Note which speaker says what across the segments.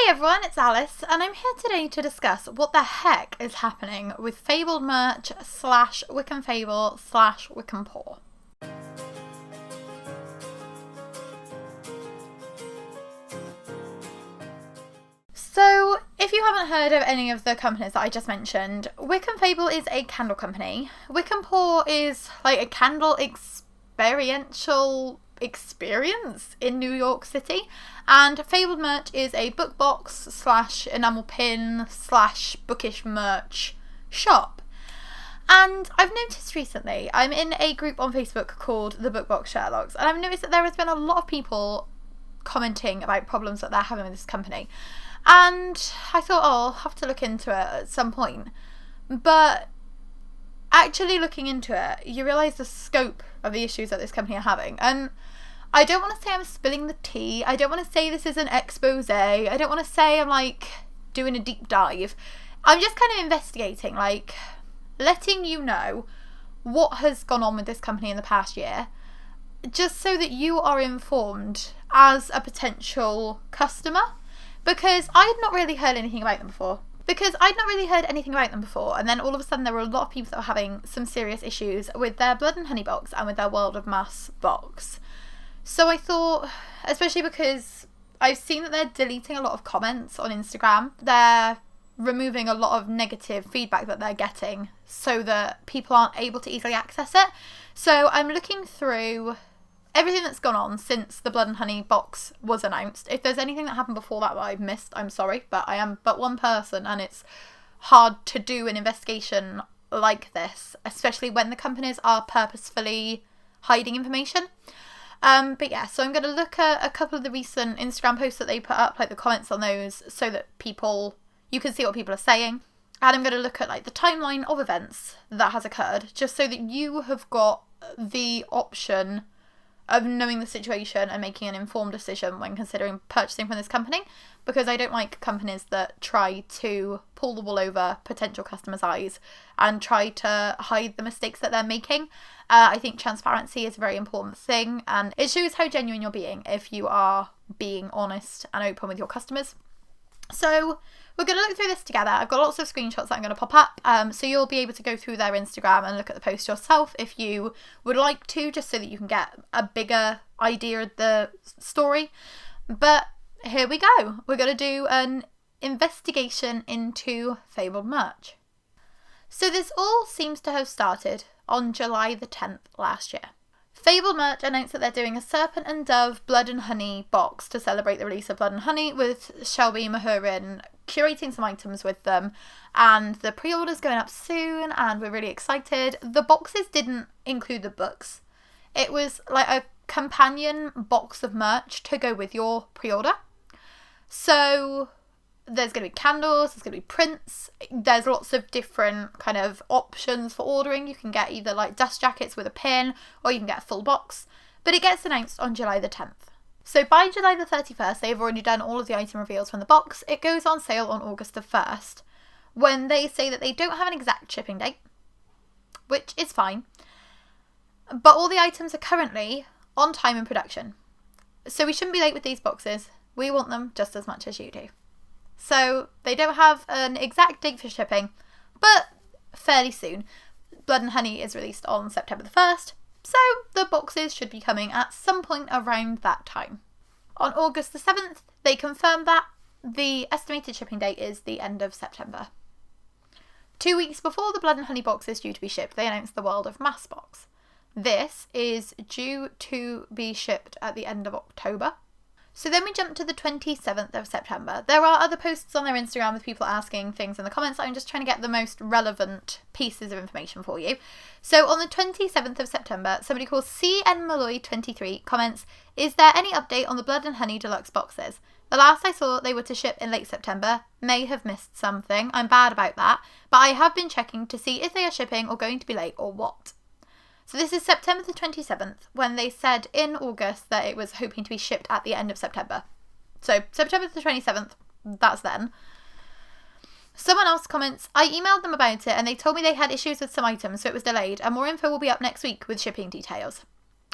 Speaker 1: Hey everyone, it's Alice, and I'm here today to discuss what the heck is happening with Fabled merch / Wiccan Fable / Wiccan Pour. So, if you haven't heard of any of the companies that I just mentioned, Wiccan Fable is a candle company. Wiccan Pour is like a candle experiential experience in New York City, and Fabled merch is a book box / enamel pin / bookish merch shop. And I've noticed recently, I'm in a group on Facebook called the Book Box Sherlocks, and I've noticed that there has been a lot of people commenting about problems that they're having with this company. And I thought, I'll have to look into it at some point. But actually looking into it, you realise the scope of the issues that this company are having. And I don't want to say I'm spilling the tea. I don't want to say this is an expose. I don't want to say I'm like doing a deep dive. I'm just kind of investigating, like letting you know what has gone on with this company in the past year, just so that you are informed as a potential customer. Because I had not really heard anything about them before. And then all of a sudden there were a lot of people that were having some serious issues with their Blood and Honey box and with their World of Maas box. So I thought, especially because I've seen that they're deleting a lot of comments on Instagram. They're removing a lot of negative feedback that they're getting so that people aren't able to easily access it. So I'm looking through everything that's gone on since the Blood and Honey box was announced. If there's anything that happened before that I've missed, I'm sorry, but I am but one person and it's hard to do an investigation like this, especially when the companies are purposefully hiding information. But yeah, so I'm going to look at a couple of the recent Instagram posts that they put up, like the comments on those, so that you can see what people are saying. And I'm going to look at like the timeline of events that has occurred, just so that you have got the option of knowing the situation and making an informed decision when considering purchasing from this company, because I don't like companies that try to pull the wool over potential customers' eyes and try to hide the mistakes that they're making. I think transparency is a very important thing, and it shows how genuine you're being if you are being honest and open with your customers. So we're going to look through this together. I've got lots of screenshots that I'm going to pop up, so you'll be able to go through their Instagram and look at the post yourself if you would like to, just so that you can get a bigger idea of the story. But here we go. We're going to do an investigation into Fabled merch. So this all seems to have started on July the 10th last year. Fabled merch announced that they're doing a Serpent and Dove Blood and Honey box to celebrate the release of Blood and Honey, with Shelby Mahurin curating some items with them, and the pre-order's going up soon and we're really excited. The boxes didn't include the books. It was like a companion box of merch to go with your pre-order. So there's going to be candles, there's going to be prints, there's lots of different kind of options for ordering. You can get either like dust jackets with a pin, or you can get a full box, but it gets announced on July the 10th. So by July the 31st, they've already done all of the item reveals from the box. It goes on sale on August the 1st, when they say that they don't have an exact shipping date, which is fine, but all the items are currently on time in production. So we shouldn't be late with these boxes. We want them just as much as you do. So they don't have an exact date for shipping, but fairly soon. Blood and Honey is released on September the 1st, so the boxes should be coming at some point around that time. On August the 7th, they confirmed that the estimated shipping date is the end of September. 2 weeks before the Blood and Honey box is due to be shipped, they announced the World of Maas box. This is due to be shipped at the end of October. So then we jump to the 27th of September. There are other posts on their Instagram with people asking things in the comments. I'm just trying to get the most relevant pieces of information for you. So on the 27th of September, somebody called CN Malloy 23 comments, "Is there any update on the Blood and Honey deluxe boxes? The last I saw they were to ship in late September. May have missed something. I'm bad about that. But I have been checking to see if they are shipping or going to be late or what." So this is September the 27th, when they said in August that it was hoping to be shipped at the end of September. So September the 27th, that's then. Someone else comments, "I emailed them about it and they told me they had issues with some items, so it was delayed, and more info will be up next week with shipping details."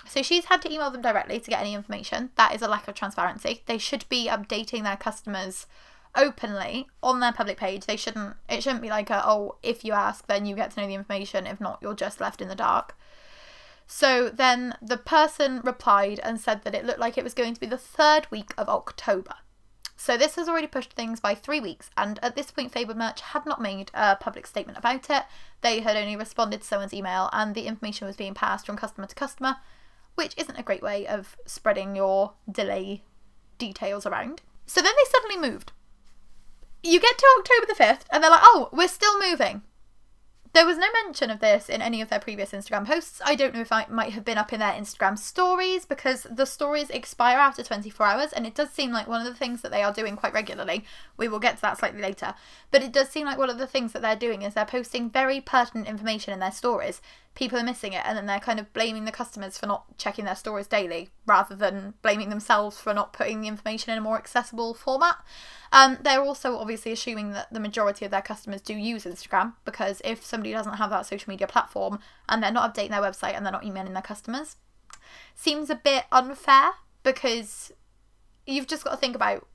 Speaker 1: So she's had to email them directly to get any information. That is a lack of transparency. They should be updating their customers openly on their public page. It shouldn't be like if you ask, then you get to know the information. If not, you're just left in the dark. So then the person replied and said that it looked like it was going to be the 3rd week of October. So this has already pushed things by 3 weeks, and at this point Fabled Merch had not made a public statement about it. They had only responded to someone's email, and the information was being passed from customer to customer, which isn't a great way of spreading your delay details around. So then they suddenly moved. You get to October the 5th, and they're like, oh, we're still moving. There was no mention of this in any of their previous Instagram posts. I don't know if it might have been up in their Instagram stories, because the stories expire after 24 hours, and it does seem like one of the things that they are doing quite regularly. We will get to that slightly later. But it does seem like one of the things that they're doing is they're posting very pertinent information in their stories. People are missing it, and then they're kind of blaming the customers for not checking their stories daily, rather than blaming themselves for not putting the information in a more accessible format. They're also obviously assuming that the majority of their customers do use Instagram, because if somebody doesn't have that social media platform and they're not updating their website and they're not emailing their customers, seems a bit unfair, because you've just got to think about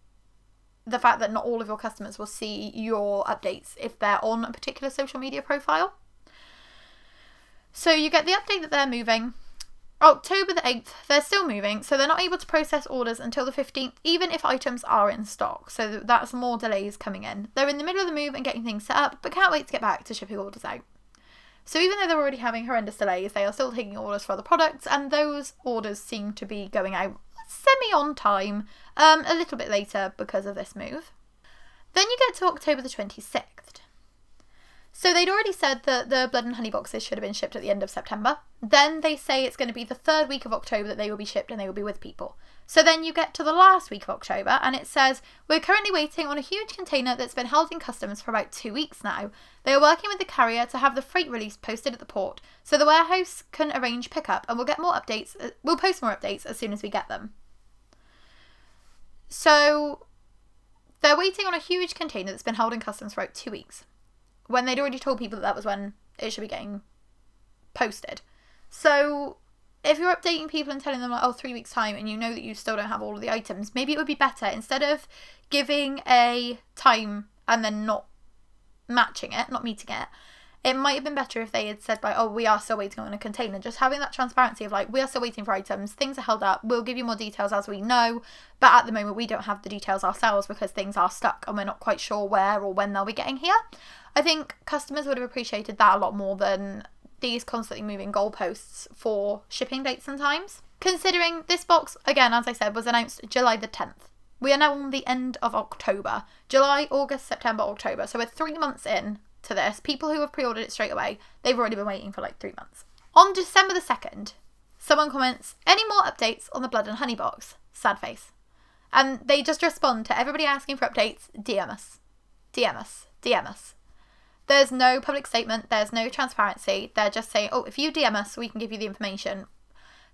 Speaker 1: the fact that not all of your customers will see your updates if they're on a particular social media profile. So you get the update that they're moving. October the 8th, they're still moving, so they're not able to process orders until the 15th, even if items are in stock. So that's more delays coming in. They're in the middle of the move and getting things set up, but can't wait to get back to shipping orders out. So even though they're already having horrendous delays, they are still taking orders for other products, and those orders seem to be going out semi-on time, a little bit later because of this move. Then you get to October the 26th. So they'd already said that the Blood and Honey boxes should have been shipped at the end of September. Then they say it's going to be the 3rd week of October that they will be shipped and they will be with people. So then you get to the last week of October and it says, we're currently waiting on a huge container that's been held in customs for about 2 weeks now. They are working with the carrier to have the freight release posted at the port, so the warehouse can arrange pickup, and we'll post more updates as soon as we get them. So they're waiting on a huge container that's been held in customs for about 2 weeks, when they'd already told people that was when it should be getting posted. So if you're updating people and telling them, like, 3 weeks time, and you know that you still don't have all of the items, maybe it would be better, instead of giving a time and then not meeting it, it might have been better if they had said, like, we are still waiting on a container. Just having that transparency of, like, we are still waiting for items, things are held up, we'll give you more details as we know, but at the moment we don't have the details ourselves because things are stuck and we're not quite sure where or when they'll be getting here. I think customers would have appreciated that a lot more than these constantly moving goalposts for shipping dates and times. Considering this box, again, as I said, was announced July the 10th. We are now on the end of October. July, August, September, October. So we're 3 months in to this. People who have pre-ordered it straight away, they've already been waiting for like 3 months. On December the 2nd, someone comments, any more updates on the Blood and Honey box? Sad face. And they just respond to everybody asking for updates, DM us. DM us. DM us. There's no public statement, there's no transparency. They're just saying, if you DM us, we can give you the information.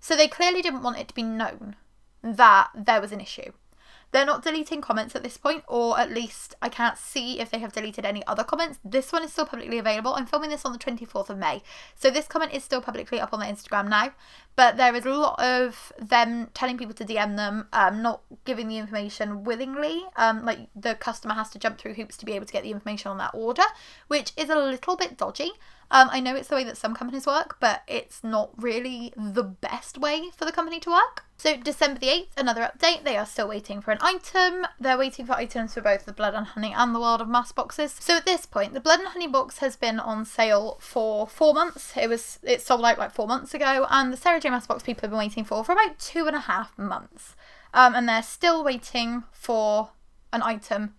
Speaker 1: So they clearly didn't want it to be known that there was an issue. They're not deleting comments at this point, or at least I can't see if they have deleted any other comments. This one is still publicly available. I'm filming this on the 24th of May. So this comment is still publicly up on their Instagram now. But there is a lot of them telling people to DM them, not giving the information willingly. Like the customer has to jump through hoops to be able to get the information on that order, which is a little bit dodgy. I know it's the way that some companies work, but it's not really the best way for the company to work. So December the 8th, another update. They are still waiting for an item. They're waiting for items for both the Blood and Honey and the World of Maas boxes. So at this point, the Blood and Honey box has been on sale for 4 months. It sold out like 4 months ago, and the Sarah J Maas box people have been waiting for about 2.5 months. And they're still waiting for an item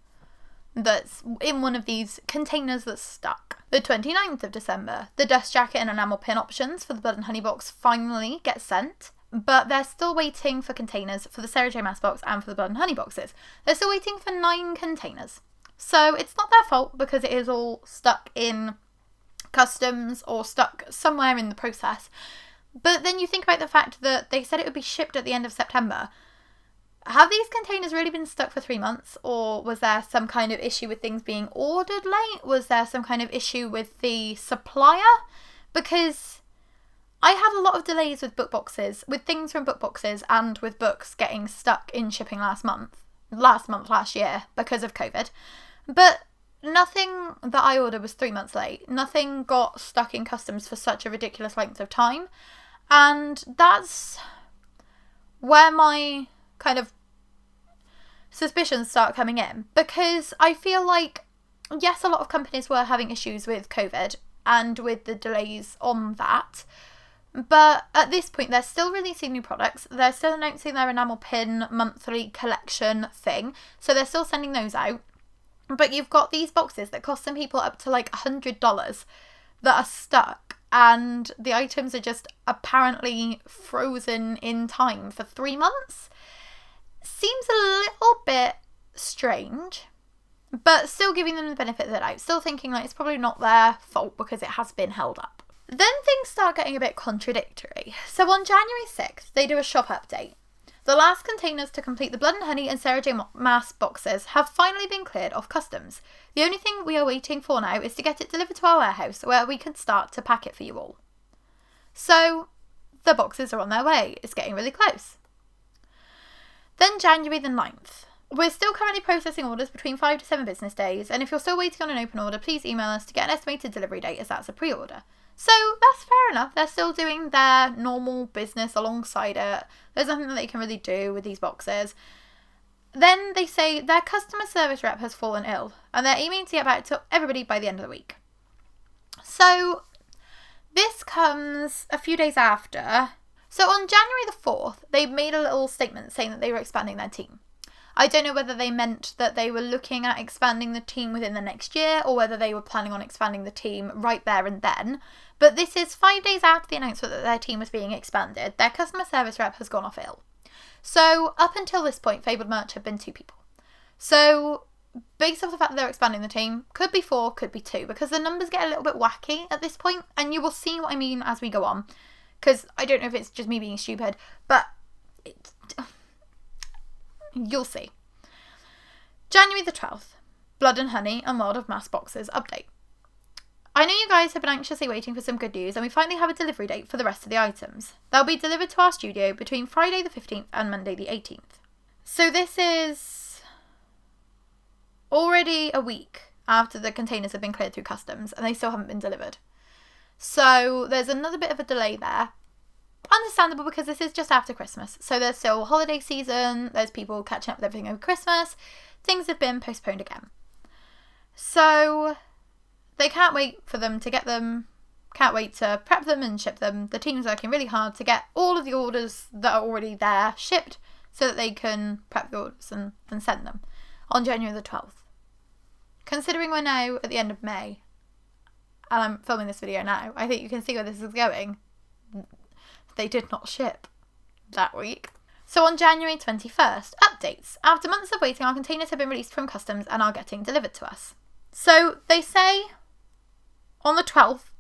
Speaker 1: that's in one of these containers that's stuck. The 29th of December, the dust jacket and enamel pin options for the Blood and Honey box finally get sent, but they're still waiting for containers for the Sarah J Maas box and for the Blood and Honey boxes. They're still waiting for 9 containers. So it's not their fault because it is all stuck in customs or stuck somewhere in the process. But then you think about the fact that they said it would be shipped at the end of September. Have these containers really been stuck for 3 months, or was there some kind of issue with things being ordered late? Was there some kind of issue with the supplier? Because I had a lot of delays with book boxes, with things from book boxes and with books getting stuck in shipping last month. last year because of COVID. But nothing that I ordered was 3 months late. Nothing got stuck in customs for such a ridiculous length of time. And that's where my kind of suspicions start coming in, because I feel like, yes, a lot of companies were having issues with COVID and with the delays on that, but at this point they're still releasing new products. They're still announcing their enamel pin monthly collection thing, so they're still sending those out. But you've got these boxes that cost some people up to like $100 that are stuck, and the items are just apparently frozen in time for 3 months. Seems a little bit strange, but still giving them the benefit of the doubt, still thinking like it's probably not their fault because it has been held up. Then things start getting a bit contradictory. So on January 6th, they do a shop update. The last containers to complete the Blood and Honey and Sarah J. Maas boxes have finally been cleared off customs. The only thing we are waiting for now is to get it delivered to our warehouse where we can start to pack it for you all. So the boxes are on their way. It's getting really close. Then January the 9th. We're still currently processing orders between 5 to 7 business days, and if you're still waiting on an open order, please email us to get an estimated delivery date, as that's a pre-order. So that's fair enough. They're still doing their normal business alongside it. There's nothing that they can really do with these boxes. Then they say their customer service rep has fallen ill, and they're aiming to get back to everybody by the end of the week. So this comes a few days after. So on January the 4th, they made a little statement saying that they were expanding their team. I don't know whether they meant that they were looking at expanding the team within the next year, or whether they were planning on expanding the team right there and then. But this is 5 days after the announcement that their team was being expanded. Their customer service rep has gone off ill. So up until this point, Fabled Merch have been 2 people. So based off the fact that they're expanding the team, could be 4, could be 2, because the numbers get a little bit wacky at this point, and you will see what I mean as we go on. Because I don't know if it's just me being stupid, but you'll see. January the 12th, Blood and Honey and World of Maas boxes update. I know you guys have been anxiously waiting for some good news, and we finally have a delivery date for the rest of the items. They'll be delivered to our studio between Friday the 15th and Monday the 18th. So this is already a week after the containers have been cleared through customs, and they still haven't been delivered. So there's another bit of a delay there. Understandable, because this is just after Christmas. So there's still holiday season, there's people catching up with everything over Christmas. Things have been postponed again. So they can't wait for them to get them, can't wait to prep them and ship them. The team's working really hard to get all of the orders that are already there shipped so that they can prep the orders and send them on January the 12th. Considering we're now at the end of May, and I'm filming this video now, I think you can see where this is going. They did not ship that week. So on January 21st, updates. After months of waiting, our containers have been released from customs and are getting delivered to us. So they say on the 12th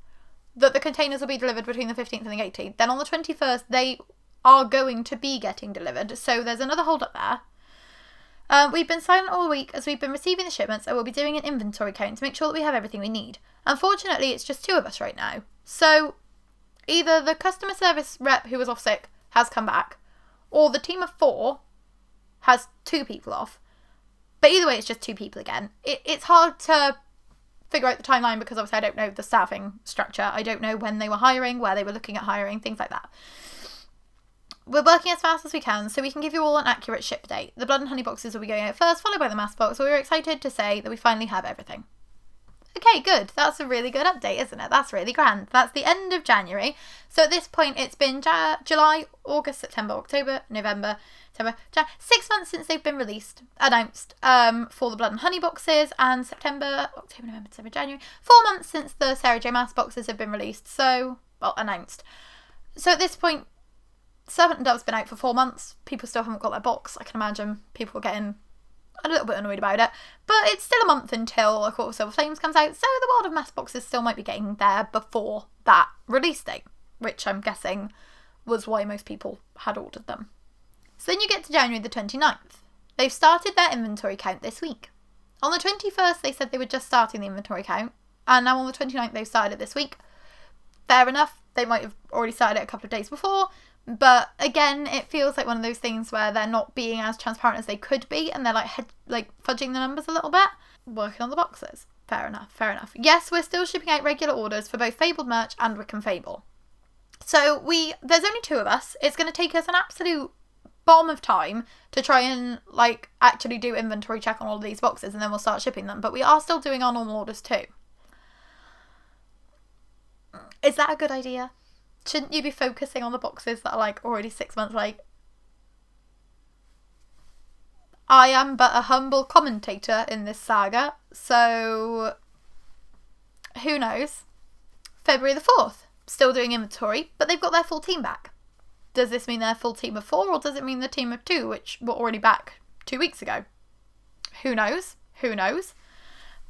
Speaker 1: that the containers will be delivered between the 15th and the 18th. Then on the 21st, they are going to be getting delivered. So there's another hold up there. We've been silent all week as we've been receiving the shipments, and we'll be doing an inventory count to make sure that we have everything we need. Unfortunately, it's just 2 of us right now. So either the customer service rep who was off sick has come back, or the team of 4 has 2 people off. But either way, it's just 2 people again. It's hard to figure out the timeline because obviously I don't know the staffing structure. I don't know when they were hiring, where they were looking at hiring, things like that. We're working as fast as we can so we can give you all an accurate ship date. The Blood and Honey boxes will be going out first, followed by the Maas box, so we're excited to say that we finally have everything. Okay, good. That's a really good update, isn't it? That's really grand. That's the end of January. So at this point, it's been July, August, September, October, November, December, January. 6 months since they've been announced for the Blood and Honey boxes, and September, October, November, December, January. 4 months since the Sarah J. Maas boxes have been released. So, well, announced. So at this point, Servant and Dove's been out for 4 months. People still haven't got their box. I can imagine people getting a little bit annoyed about it, but it's still a month until A Court of Silver Flames comes out, so the World of Maas boxes still might be getting there before that release date, which I'm guessing was why most people had ordered them. So then you get to January the 29th. They've started their inventory count this week. On the 21st, they said they were just starting the inventory count, and now on the 29th, they've started it this week. Fair enough, they might have already started it a couple of days before, But again, it feels like one of those things where they're not being as transparent as they could be, and they're like fudging the numbers a little bit. Working on the boxes. Fair enough, fair enough. Yes, we're still shipping out regular orders for both Fabled merch and Wick and Fable. So there's only 2 of us. It's going to take us an absolute bomb of time to try and like actually do inventory check on all of these boxes, and then we'll start shipping them. But we are still doing our normal orders too. Is that a good idea? Shouldn't you be focusing on the boxes that are like already 6 months late? I am but a humble commentator in this saga, so who knows? February the 4th, still doing inventory, but they've got their full team back. Does this mean their full team of 4, or does it mean the team of 2, which were already back 2 weeks ago? Who knows? Who knows?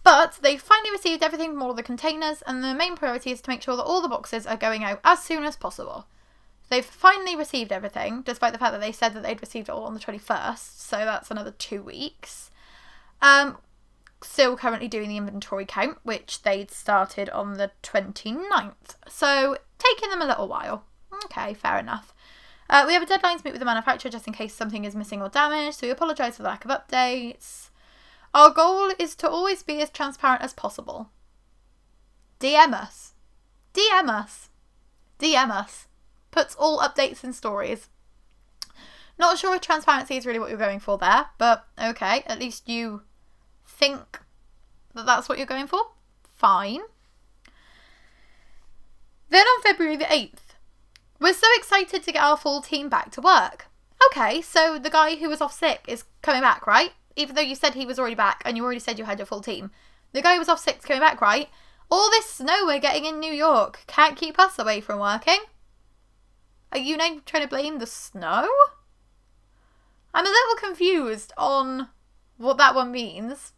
Speaker 1: But they finally received everything from all the containers, and the main priority is to make sure that all the boxes are going out as soon as possible. They've finally received everything, despite the fact that they said that they'd received it all on the 21st, so that's another 2 weeks. Still currently doing the inventory count, which they'd started on the 29th, so taking them a little while. Okay, fair enough. We have a deadline to meet with the manufacturer just in case something is missing or damaged, so we apologise for the lack of updates. Our goal is to always be as transparent as possible. DM us. DM us. DM us. Puts all updates in stories. Not sure if transparency is really what you're going for there, but okay, at least you think that that's what you're going for. Fine. Then on February the 8th, we're so excited to get our full team back to work. Okay, so the guy who was off sick is coming back, right? Even though you said he was already back and you already said you had your full team. The guy who was off sick is coming back, right? All this snow we're getting in New York can't keep us away from working. Are you now trying to blame the snow? I'm a little confused on what that one means.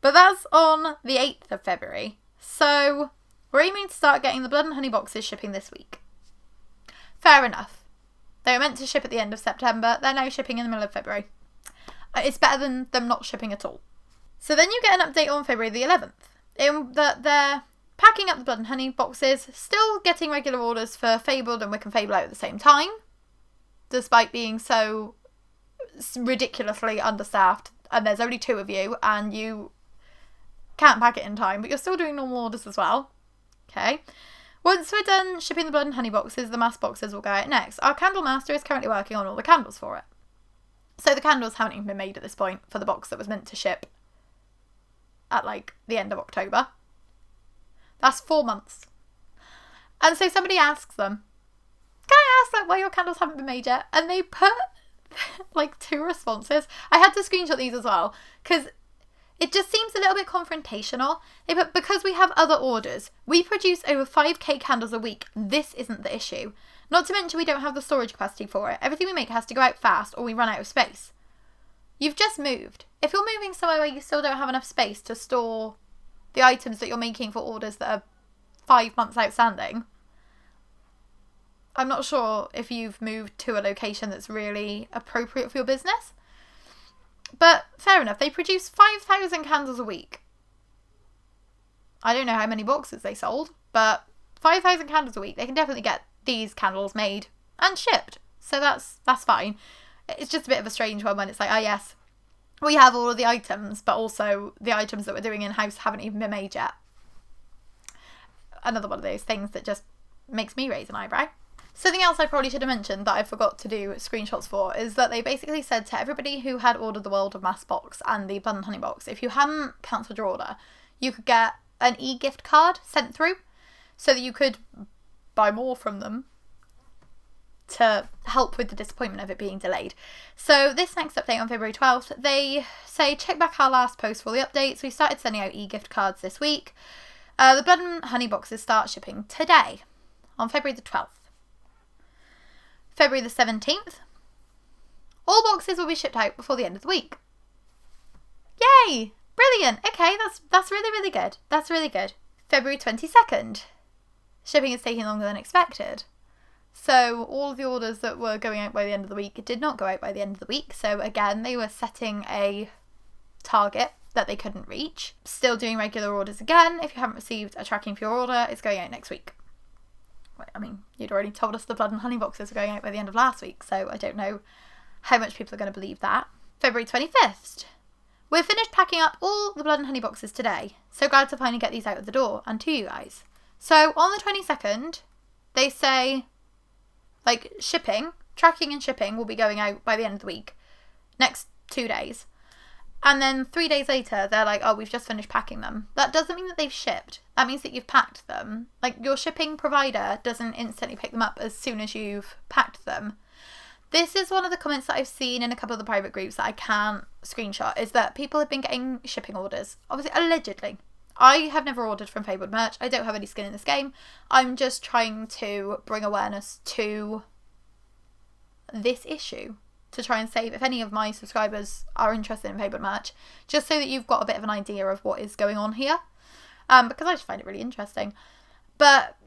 Speaker 1: But that's on the 8th of February. So we're aiming to start getting the Blood and Honey boxes shipping this week. Fair enough. They were meant to ship at the end of September. They're now shipping in the middle of February. It's better than them not shipping at all. So then you get an update on February the 11th. In that they're packing up the Blood and Honey boxes, still getting regular orders for Fabled and Wick and Fable out at the same time, despite being so ridiculously understaffed, and there's only 2 of you, and you can't pack it in time, but you're still doing normal orders as well. Okay. Once we're done shipping the Blood and Honey boxes, the Maas boxes will go out next. Our candle master is currently working on all the candles for it. So the candles haven't even been made at this point for the box that was meant to ship at like the end of October. That's 4 months. And so somebody asks them, can I ask like why your candles haven't been made yet? And they put like 2 responses. I had to screenshot these as well because it just seems a little bit confrontational. They put, because we have other orders, we produce over 5k candles a week. This isn't the issue. Not to mention we don't have the storage capacity for it. Everything we make has to go out fast or we run out of space. You've just moved. If you're moving somewhere where you still don't have enough space to store the items that you're making for orders that are 5 months outstanding, I'm not sure if you've moved to a location that's really appropriate for your business. But fair enough, they produce 5,000 candles a week. I don't know how many boxes they sold, but 5,000 candles a week. They can definitely get these candles made and shipped. So that's fine. It's just a bit of a strange one when it's like, oh yes, we have all of the items, but also the items that we're doing in-house haven't even been made yet. Another one of those things that just makes me raise an eyebrow. Something else I probably should have mentioned that I forgot to do screenshots for is that they basically said to everybody who had ordered the World of Maas box and the Blood and Honey box, if you hadn't cancelled your order, you could get an e-gift card sent through so that you could buy more from them to help with the disappointment of it being delayed. So this next update on February 12th, they say check back our last post for all the updates. We started sending out e-gift cards this week. The Blood and Honey boxes start shipping today on February the 12th. February the 17th, all boxes will be shipped out before the end of the week. Yay! Brilliant. Okay, that's really, really good. That's really good. February 22nd, shipping is taking longer than expected. So all of the orders that were going out by the end of the week did not go out by the end of the week. So again, they were setting a target that they couldn't reach. Still doing regular orders again. If you haven't received a tracking for your order, it's going out next week. I mean, you'd already told us the blood and honey boxes were going out by the end of last week, so I don't know how much people are going to believe that. February 25th. We've finished packing up all the blood and honey boxes today. So glad to finally get these out of the door and to you guys. So on the 22nd, they say, like, tracking and shipping will be going out by the end of the week. Next 2 days. And then 3 days later, they're like, oh, we've just finished packing them. That doesn't mean that they've shipped. That means that you've packed them. Like, your shipping provider doesn't instantly pick them up as soon as you've packed them. This is one of the comments that I've seen in a couple of the private groups that I can't screenshot, is that people have been getting shipping orders. Obviously, allegedly. I have never ordered from FABLED merch. I don't have any skin in this game. I'm just trying to bring awareness to this issue, to try and save, if any of my subscribers are interested in FABLED merch, just so that you've got a bit of an idea of what is going on here, because I just find it really interesting. But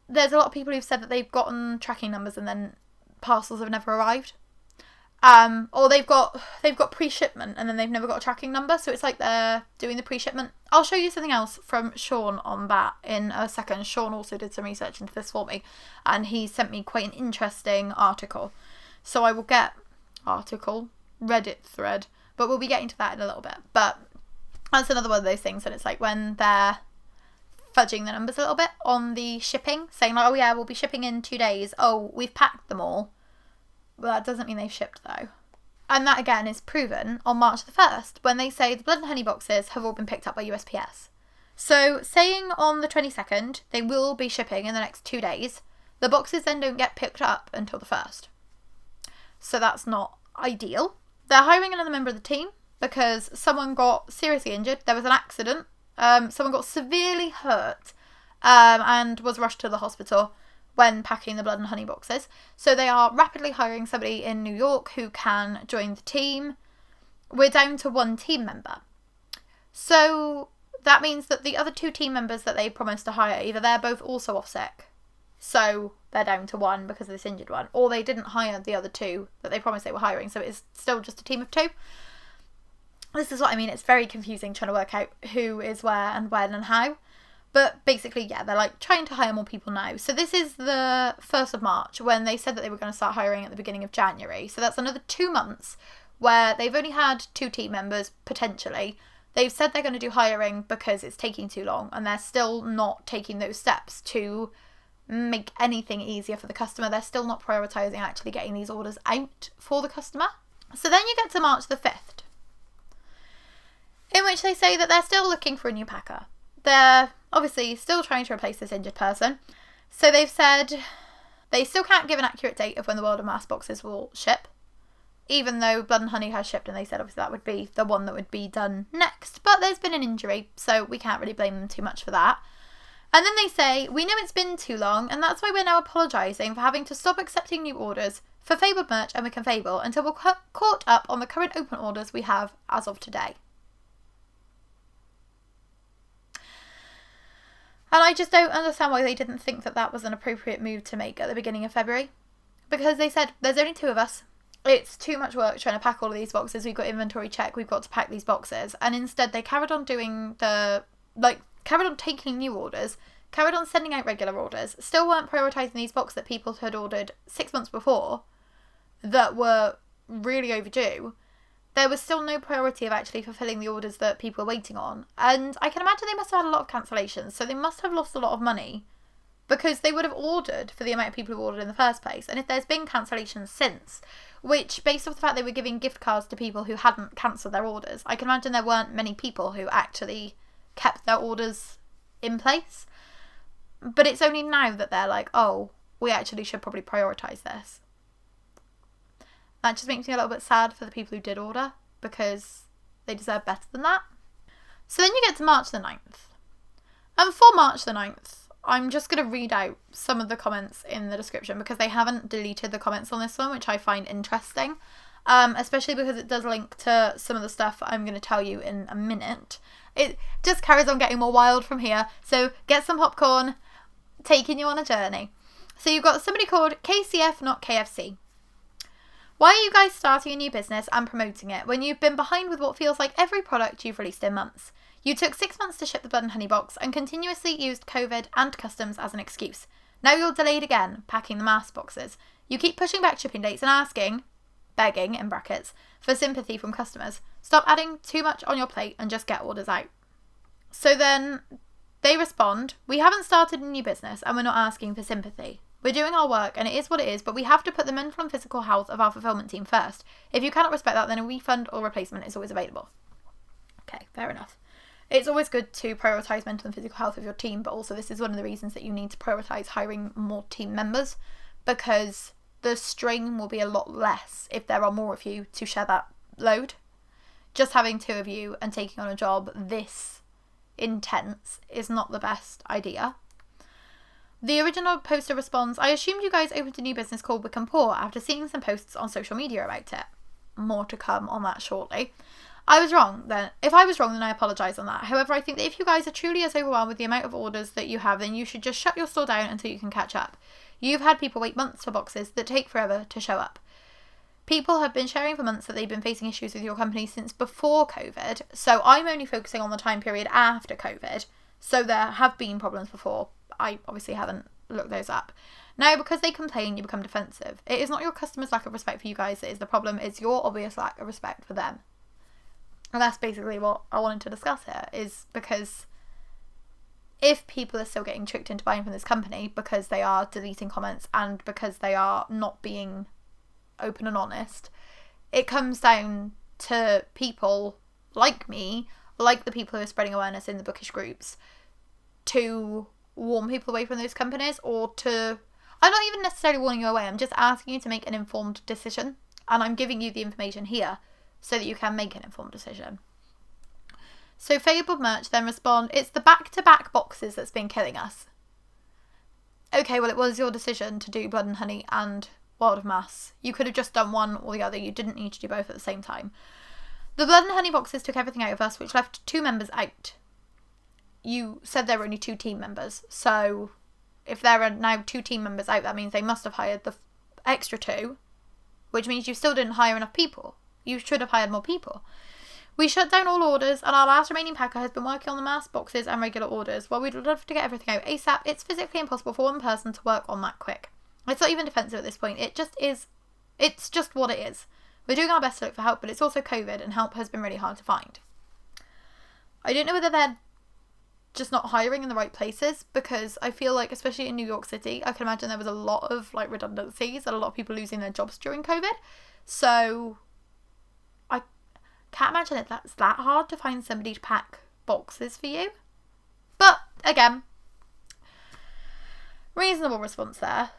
Speaker 1: there's a lot of people who've said that they've gotten tracking numbers and then parcels have never arrived, or they've got pre-shipment and then they've never got a tracking number, so it's like they're doing the pre-shipment. I'll show you something else from Sean on that in a second. Sean also did some research into this for me, and he sent me quite an interesting article, so I will get Reddit thread, but we'll be getting to that in a little bit. But that's another one of those things, and it's like when they're fudging the numbers a little bit on the shipping, saying like, oh yeah, we'll be shipping in 2 days. Oh, we've packed them all. Well, that doesn't mean they've shipped though. And that again is proven on March the 1st, when they say the blood and honey boxes have all been picked up by USPS. So saying on the 22nd, they will be shipping in the next 2 days, the boxes then don't get picked up until the 1st. So that's not ideal. They're hiring another member of the team because someone got seriously injured. There was an accident. Someone got severely hurt and was rushed to the hospital when packing the blood and honey boxes. So they are rapidly hiring somebody in New York who can join the team. We're down to 1 team member. So that means that the other 2 team members that they promised to hire, either they're both also off sick, so they're down to 1 because of this injured one, or they didn't hire the other 2 that they promised they were hiring, so it's still just a team of 2. This is what I mean. It's very confusing trying to work out who is where and when and how. But basically, yeah, they're like trying to hire more people now. So this is the 1st of March when they said that they were going to start hiring at the beginning of January. So that's another 2 months where they've only had 2 team members, potentially. They've said they're going to do hiring because it's taking too long, and they're still not taking those steps to make anything easier for the customer. They're still not prioritising actually getting these orders out for the customer. So then you get to March the 5th, in which they say that they're still looking for a new packer. They're obviously still trying to replace this injured person. So they've said they still can't give an accurate date of when the World of Maas boxes will ship, even though Blood and Honey has shipped, and they said obviously that would be the one that would be done next. But there's been an injury, so we can't really blame them too much for that. And then they say, we know it's been too long, and that's why we're now apologising for having to stop accepting new orders for FABLED merch and Wick and Fable until we're caught up on the current open orders we have as of today. And I just don't understand why they didn't think that that was an appropriate move to make at the beginning of February. Because they said, there's only 2 of us. It's too much work trying to pack all of these boxes. We've got inventory check. We've got to pack these boxes. And instead they carried on doing carried on taking new orders, carried on sending out regular orders, still weren't prioritising these boxes that people had ordered 6 months before that were really overdue. There was still no priority of actually fulfilling the orders that people were waiting on. And I can imagine they must have had a lot of cancellations, so they must have lost a lot of money because they would have ordered for the amount of people who ordered in the first place. And if there's been cancellations since, which based off the fact they were giving gift cards to people who hadn't cancelled their orders, I can imagine there weren't many people who actually kept their orders in place. But it's only now that they're like, oh, we actually should probably prioritise this. That just makes me a little bit sad for the people who did order, because they deserve better than that. So then you get to March the 9th. And for March the 9th, I'm just going to read out some of the comments in the description, because they haven't deleted the comments on this one, which I find interesting. Especially because it does link to some of the stuff I'm going to tell you in a minute. It just carries on getting more wild from here. So get some popcorn, taking you on a journey. So you've got somebody called KCF, not KFC. Why are you guys starting a new business and promoting it when you've been behind with what feels like every product you've released in months? You took 6 months to ship the Blood and Honey box and continuously used COVID and customs as an excuse. Now you're delayed again, packing the Maas boxes. You keep pushing back shipping dates and asking, begging in brackets, for sympathy from customers. Stop adding too much on your plate and just get orders out. So then they respond, we haven't started a new business and we're not asking for sympathy. We're doing our work and it is what it is, but we have to put the mental and physical health of our fulfillment team first. If you cannot respect that, then a refund or replacement is always available. Okay, fair enough. It's always good to prioritise mental and physical health of your team, but also this is one of the reasons that you need to prioritise hiring more team members, because the strain will be a lot less if there are more of you to share that load. Just having 2 of you and taking on a job this intense is not the best idea. The original poster responds, I assumed you guys opened a new business called Wick and Pour after seeing some posts on social media about it. More to come on that shortly. I was wrong then. If I was wrong, then I apologise on that. However, I think that if you guys are truly as overwhelmed with the amount of orders that you have, then you should just shut your store down until you can catch up. You've had people wait months for boxes that take forever to show up. People have been sharing for months that they've been facing issues with your company since before COVID, so I'm only focusing on the time period after COVID. So there have been problems before. I obviously haven't looked those up. Now, because they complain, you become defensive. It is not your customers' lack of respect for you guys that is the problem, it's your obvious lack of respect for them. And that's basically what I wanted to discuss here, is because if people are still getting tricked into buying from this company because they are deleting comments and because they are not being open and honest, it comes down to people like me, like the people who are spreading awareness in the bookish groups, to warn people away from those companies, or to... I'm not even necessarily warning you away, I'm just asking you to make an informed decision, and I'm giving you the information here so that you can make an informed decision. So FABLED merch then respond, it's the back-to-back boxes that's been killing us. Okay, well, it was your decision to do Blood and Honey and World of Maas. You could have just done one or the other. You didn't need to do both at the same time. The Blood and Honey boxes took everything out of us, which left 2 members out. You said there were only 2 team members, so if there are now 2 team members out, that means they must have hired the extra 2, which means you still didn't hire enough people. You should have hired more people. We shut down all orders, and our last remaining packer has been working on the Maas boxes and regular orders. While we'd love to get everything out ASAP, it's physically impossible for one person to work on that quick. It's not even defensive at this point. It just is. It's just what it is. We're doing our best to look for help, but it's also COVID, and help has been really hard to find. I don't know whether they're just not hiring in the right places, because I feel like, especially in New York City, I can imagine there was a lot of like redundancies and a lot of people losing their jobs during COVID. So I can't imagine it that's that hard to find somebody to pack boxes for you. But again, reasonable response there.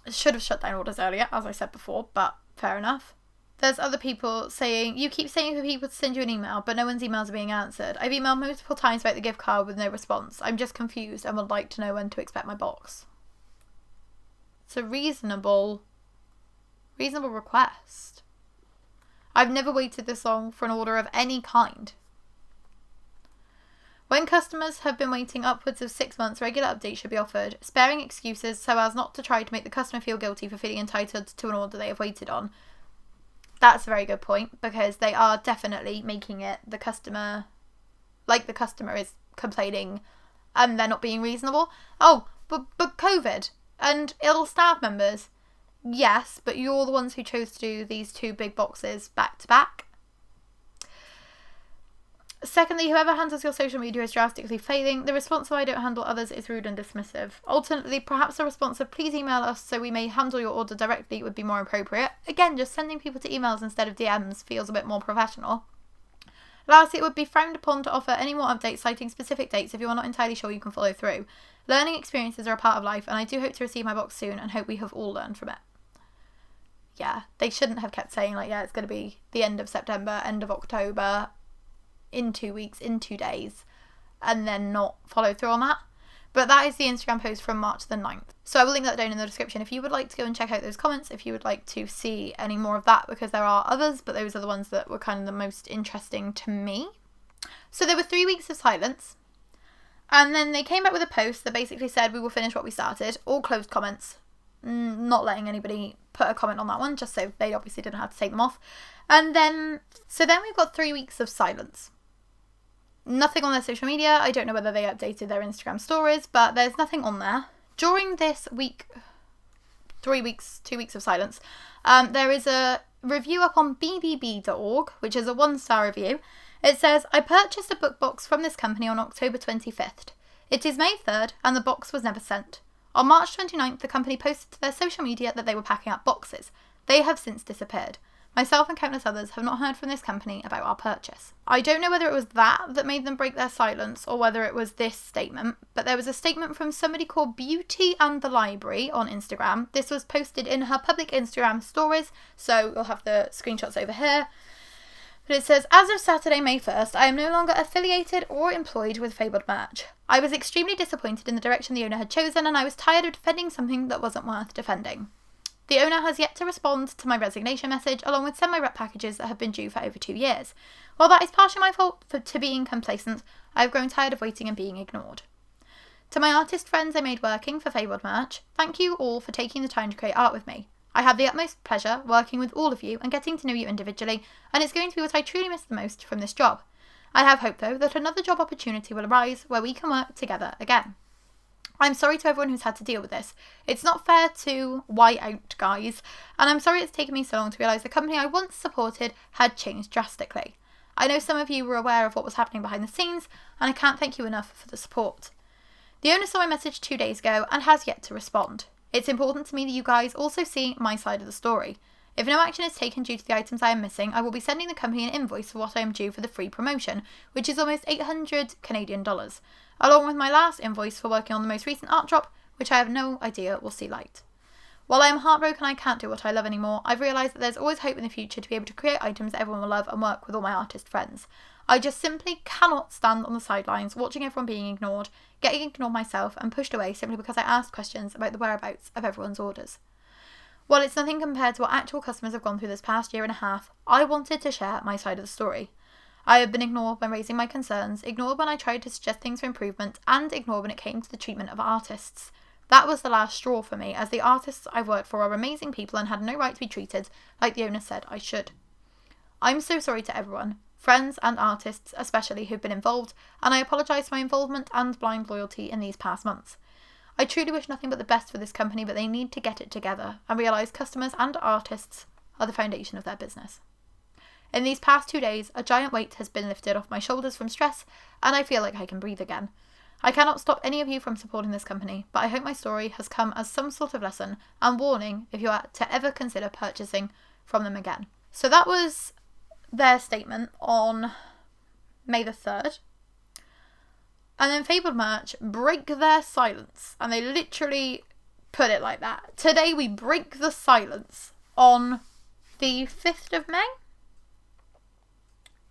Speaker 1: Should have shut down orders earlier, as I said before, but fair enough. There's other people saying, you keep saying for people to send you an email, but no one's emails are being answered. I've emailed multiple times about the gift card with no response. I'm just confused and would like to know when to expect my box. It's a reasonable request. I've never waited this long for an order of any kind. When customers have been waiting upwards of 6 months, regular updates should be offered, sparing excuses so as not to try to make the customer feel guilty for feeling entitled to an order they have waited on. That's a very good point, because they are definitely making it the customer, like the customer is complaining and they're not being reasonable. Oh, but COVID and ill staff members. Yes, but you're the ones who chose to do these 2 big boxes back to back. Secondly, whoever handles your social media is drastically failing. The response of I don't handle others is rude and dismissive. Alternately, perhaps a response of please email us so we may handle your order directly would be more appropriate. Again, just sending people to emails instead of DMs feels a bit more professional. Lastly, it would be frowned upon to offer any more updates citing specific dates if you are not entirely sure you can follow through. Learning experiences are a part of life, and I do hope to receive my box soon and hope we have all learned from it. Yeah, they shouldn't have kept saying, like, yeah, it's going to be the end of September, end of October, in 2 weeks, in 2 days, and then not follow through on that. But that is the Instagram post from March the 9th. So I will link that down in the description if you would like to go and check out those comments, if you would like to see any more of that, because there are others, but those are the ones that were kind of the most interesting to me. So there were 3 weeks of silence, and then they came back with a post that basically said we will finish what we started, all closed comments, not letting anybody put a comment on that one, just so they obviously didn't have to take them off. And then, so then we've got 3 weeks of silence. Nothing on their social media. I don't know whether they updated their Instagram stories, but there's nothing on there. During this week, 2 weeks of silence, there is a review up on bbb.org, which is a 1-star review. It says, I purchased a book box from this company on October 25th. It is May 3rd and the box was never sent. On March 29th, the company posted to their social media that they were packing up boxes. They have since disappeared. Myself and countless others have not heard from this company about our purchase. I don't know whether it was that made them break their silence or whether it was this statement, but there was a statement from somebody called Beauty and the Library on Instagram. This was posted in her public Instagram stories, so you'll have the screenshots over here. But it says, as of Saturday, May 1st, I am no longer affiliated or employed with Fabled Merch. I was extremely disappointed in the direction the owner had chosen, and I was tired of defending something that wasn't worth defending. The owner has yet to respond to my resignation message, along with semi-wrap packages that have been due for over 2 years. While that is partially my fault to being complacent, I have grown tired of waiting and being ignored. To my artist friends I made working for Fabled Merch, thank you all for taking the time to create art with me. I had the utmost pleasure working with all of you and getting to know you individually, and it's going to be what I truly miss the most from this job. I have hope, though, that another job opportunity will arise where we can work together again. I'm sorry to everyone who's had to deal with this. It's not fair to white out, guys, and I'm sorry it's taken me so long to realise the company I once supported had changed drastically. I know some of you were aware of what was happening behind the scenes, and I can't thank you enough for the support. The owner saw my message 2 days ago and has yet to respond. It's important to me that you guys also see my side of the story. If no action is taken due to the items I am missing, I will be sending the company an invoice for what I am due for the free promotion, which is almost $800 Canadian, along with my last invoice for working on the most recent art drop, which I have no idea will see light. While I am heartbroken I can't do what I love anymore, I've realised that there's always hope in the future to be able to create items that everyone will love and work with all my artist friends. I just simply cannot stand on the sidelines watching everyone being ignored, getting ignored myself and pushed away simply because I asked questions about the whereabouts of everyone's orders. While it's nothing compared to what actual customers have gone through this past year and a half, I wanted to share my side of the story. I have been ignored when raising my concerns, ignored when I tried to suggest things for improvement, and ignored when it came to the treatment of artists. That was the last straw for me, as the artists I've worked for are amazing people and had no right to be treated like the owner said I should. I'm so sorry to everyone, friends and artists especially, who've been involved, and I apologise for my involvement and blind loyalty in these past months. I truly wish nothing but the best for this company, but they need to get it together and realise customers and artists are the foundation of their business. In these past 2 days, a giant weight has been lifted off my shoulders from stress, and I feel like I can breathe again. I cannot stop any of you from supporting this company, but I hope my story has come as some sort of lesson and warning if you are to ever consider purchasing from them again. So that was their statement on May the 3rd. And then Fabled Merch break their silence, and they literally put it like that. Today we break the silence on the 5th of May?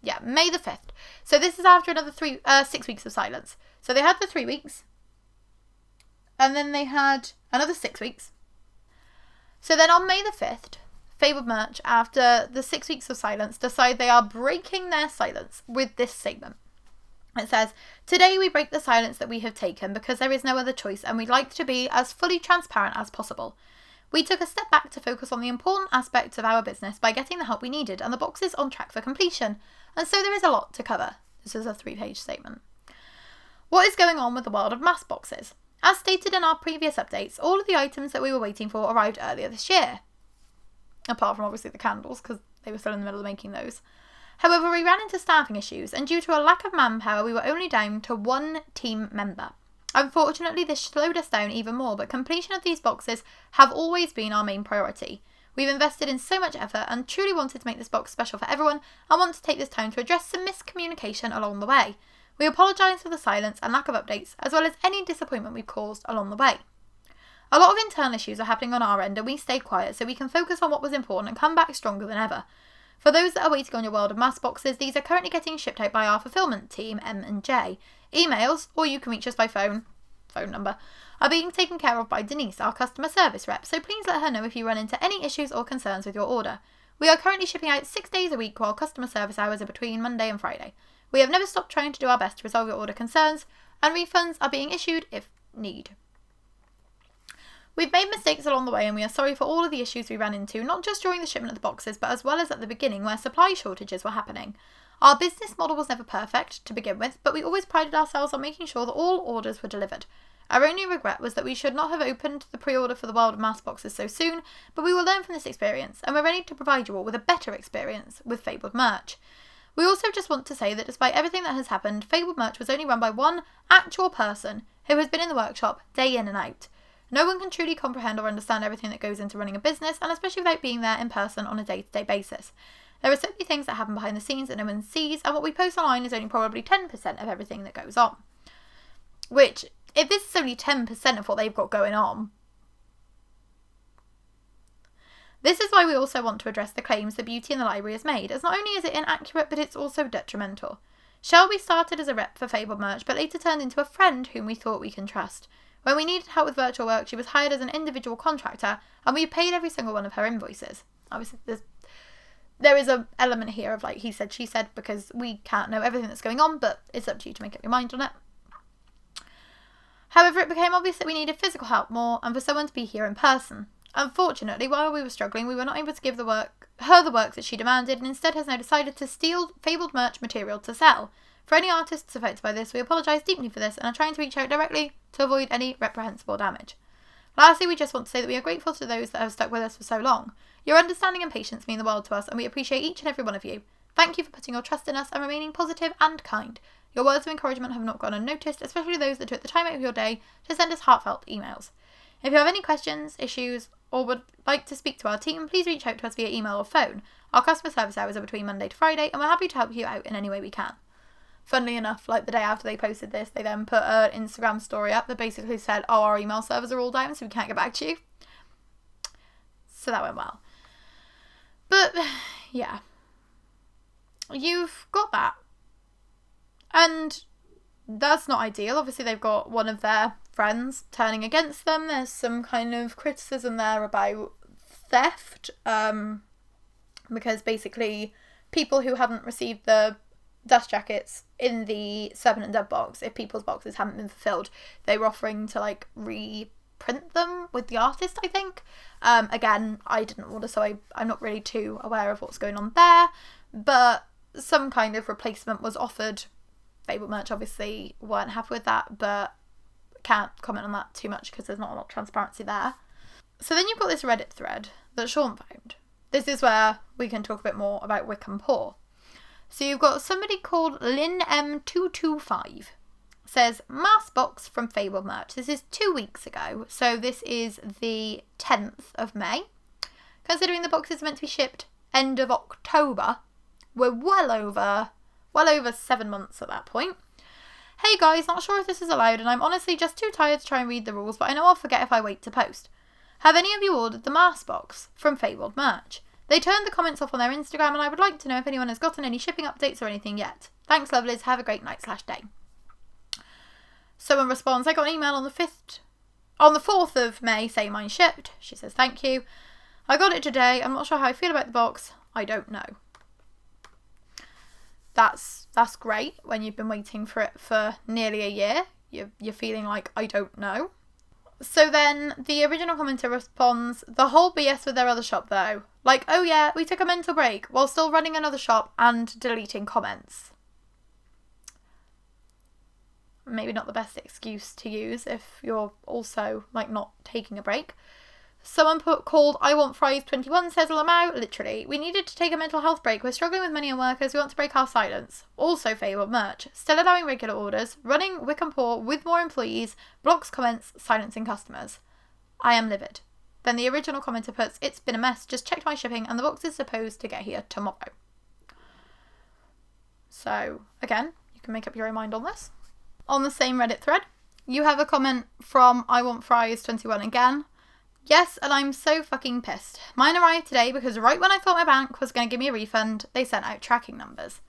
Speaker 1: Yeah, May the 5th. So this is after another 6 weeks of silence. So they had the 3 weeks, and then they had another 6 weeks. So then on May the 5th, Fabled Merch, after the 6 weeks of silence, decide they are breaking their silence with this statement. It says, today we break the silence that we have taken because there is no other choice and we'd like to be as fully transparent as possible. We took a step back to focus on the important aspects of our business by getting the help we needed and the box is on track for completion. And so there is a lot to cover. This is a 3-page statement. What is going on with the world of Maas boxes? As stated in our previous updates, all of the items that we were waiting for arrived earlier this year. Apart from obviously the candles, because they were still in the middle of making those. However, we ran into staffing issues, and due to a lack of manpower, we were only down to 1 team member. Unfortunately, this slowed us down even more, but completion of these boxes have always been our main priority. We've invested in so much effort and truly wanted to make this box special for everyone and want to take this time to address some miscommunication along the way. We apologise for the silence and lack of updates, as well as any disappointment we've caused along the way. A lot of internal issues are happening on our end and we stay quiet so we can focus on what was important and come back stronger than ever. For those that are waiting on your world of Maas boxes, these are currently getting shipped out by our fulfillment team, M and J. Emails, or you can reach us by phone number, are being taken care of by Denise, our customer service rep, so please let her know if you run into any issues or concerns with your order. We are currently shipping out 6 days a week while customer service hours are between Monday and Friday. We have never stopped trying to do our best to resolve your order concerns, and refunds are being issued if need. We've made mistakes along the way and we are sorry for all of the issues we ran into, not just during the shipment of the boxes, but as well as at the beginning where supply shortages were happening. Our business model was never perfect to begin with, but we always prided ourselves on making sure that all orders were delivered. Our only regret was that we should not have opened the pre-order for the World of Maas boxes so soon, but we will learn from this experience, and we're ready to provide you all with a better experience with Fabled merch. We also just want to say that despite everything that has happened, Fabled merch was only run by one actual person who has been in the workshop day in and out. No one can truly comprehend or understand everything that goes into running a business, and especially without being there in person on a day-to-day basis. There are so many things that happen behind the scenes that no one sees, and what we post online is only probably 10% of everything that goes on. Which, if this is only 10% of what they've got going on, this is why we also want to address the claims that Beauty in the Library has made, as not only is it inaccurate, but it's also detrimental. Shelby started as a rep for Fabled merch, but later turned into a friend whom we thought we can trust. When we needed help with virtual work, she was hired as an individual contractor, and we paid every single one of her invoices. Obviously, there is an element here of like he said, she said, because we can't know everything that's going on, but it's up to you to make up your mind on it. However, it became obvious that we needed physical help more and for someone to be here in person. Unfortunately, while we were struggling, we were not able to give her the work that she demanded, and instead has now decided to steal Fabled merch material to sell. For any artists affected by this, we apologise deeply for this and are trying to reach out directly to avoid any reprehensible damage. Lastly, we just want to say that we are grateful to those that have stuck with us for so long. Your understanding and patience mean the world to us, and we appreciate each and every one of you. Thank you for putting your trust in us and remaining positive and kind. Your words of encouragement have not gone unnoticed, especially those that took the time out of your day to send us heartfelt emails. If you have any questions, issues, or would like to speak to our team, please reach out to us via email or phone. Our customer service hours are between Monday to Friday, and we're happy to help you out in any way we can. Funnily enough, like the day after they posted this, they then put an Instagram story up that basically said, oh, our email servers are all down, so we can't get back to you. So that went well. But, yeah. You've got that. And that's not ideal. Obviously, they've got one of their friends turning against them. There's some kind of criticism there about theft. Because basically, people who hadn't received the dust jackets in the Serpent and Dove box, if people's boxes hadn't been fulfilled, they were offering to like reprint them with the artist, I think. Again, I didn't order, so I'm not really too aware of what's going on there, but some kind of replacement was offered. Fabled merch obviously weren't happy with that, but can't comment on that too much because there's not a lot of transparency there. So then you've got this Reddit thread that Sean found. This is where we can talk a bit more about Wickham Poor. So you've got somebody called Lynn M225. Says, Maas box from Fabled merch. This is 2 weeks ago. So this is the 10th of May. Considering the boxes are meant to be shipped end of October, we're well over 7 months at that point. Hey guys, not sure if this is allowed, and I'm honestly just too tired to try and read the rules, but I know I'll forget if I wait to post. Have any of you ordered the Maas box from Fabled merch? They turned the comments off on their Instagram, and I would like to know if anyone has gotten any shipping updates or anything yet. Thanks, lovelies. Have a great night/day. Someone responds, I got an email on the 4th of May saying mine shipped. She says, thank you. I got it today. I'm not sure how I feel about the box. I don't know. That's great when you've been waiting for it for nearly a year. You're feeling like, I don't know. So then the original commenter responds, the whole BS with their other shop though. Like, oh yeah, we took a mental break while still running another shop and deleting comments. Maybe not the best excuse to use if you're also like not taking a break. Someone called I Want Fries 21 says, Lamau, literally, we needed to take a mental health break. We're struggling with money and workers. We want to break our silence. Also Fabled merch. Still allowing regular orders. Running Wickham Poor with more employees. Blocks comments. Silencing customers. I am livid. Then the original commenter puts, it's been a mess. Just checked my shipping and the box is supposed to get here tomorrow. So, again, you can make up your own mind on this. On the same Reddit thread, you have a comment from I Want Fries 21 again. Yes, and I'm so fucking pissed. Mine arrived today because right when I thought my bank was going to give me a refund, they sent out tracking numbers.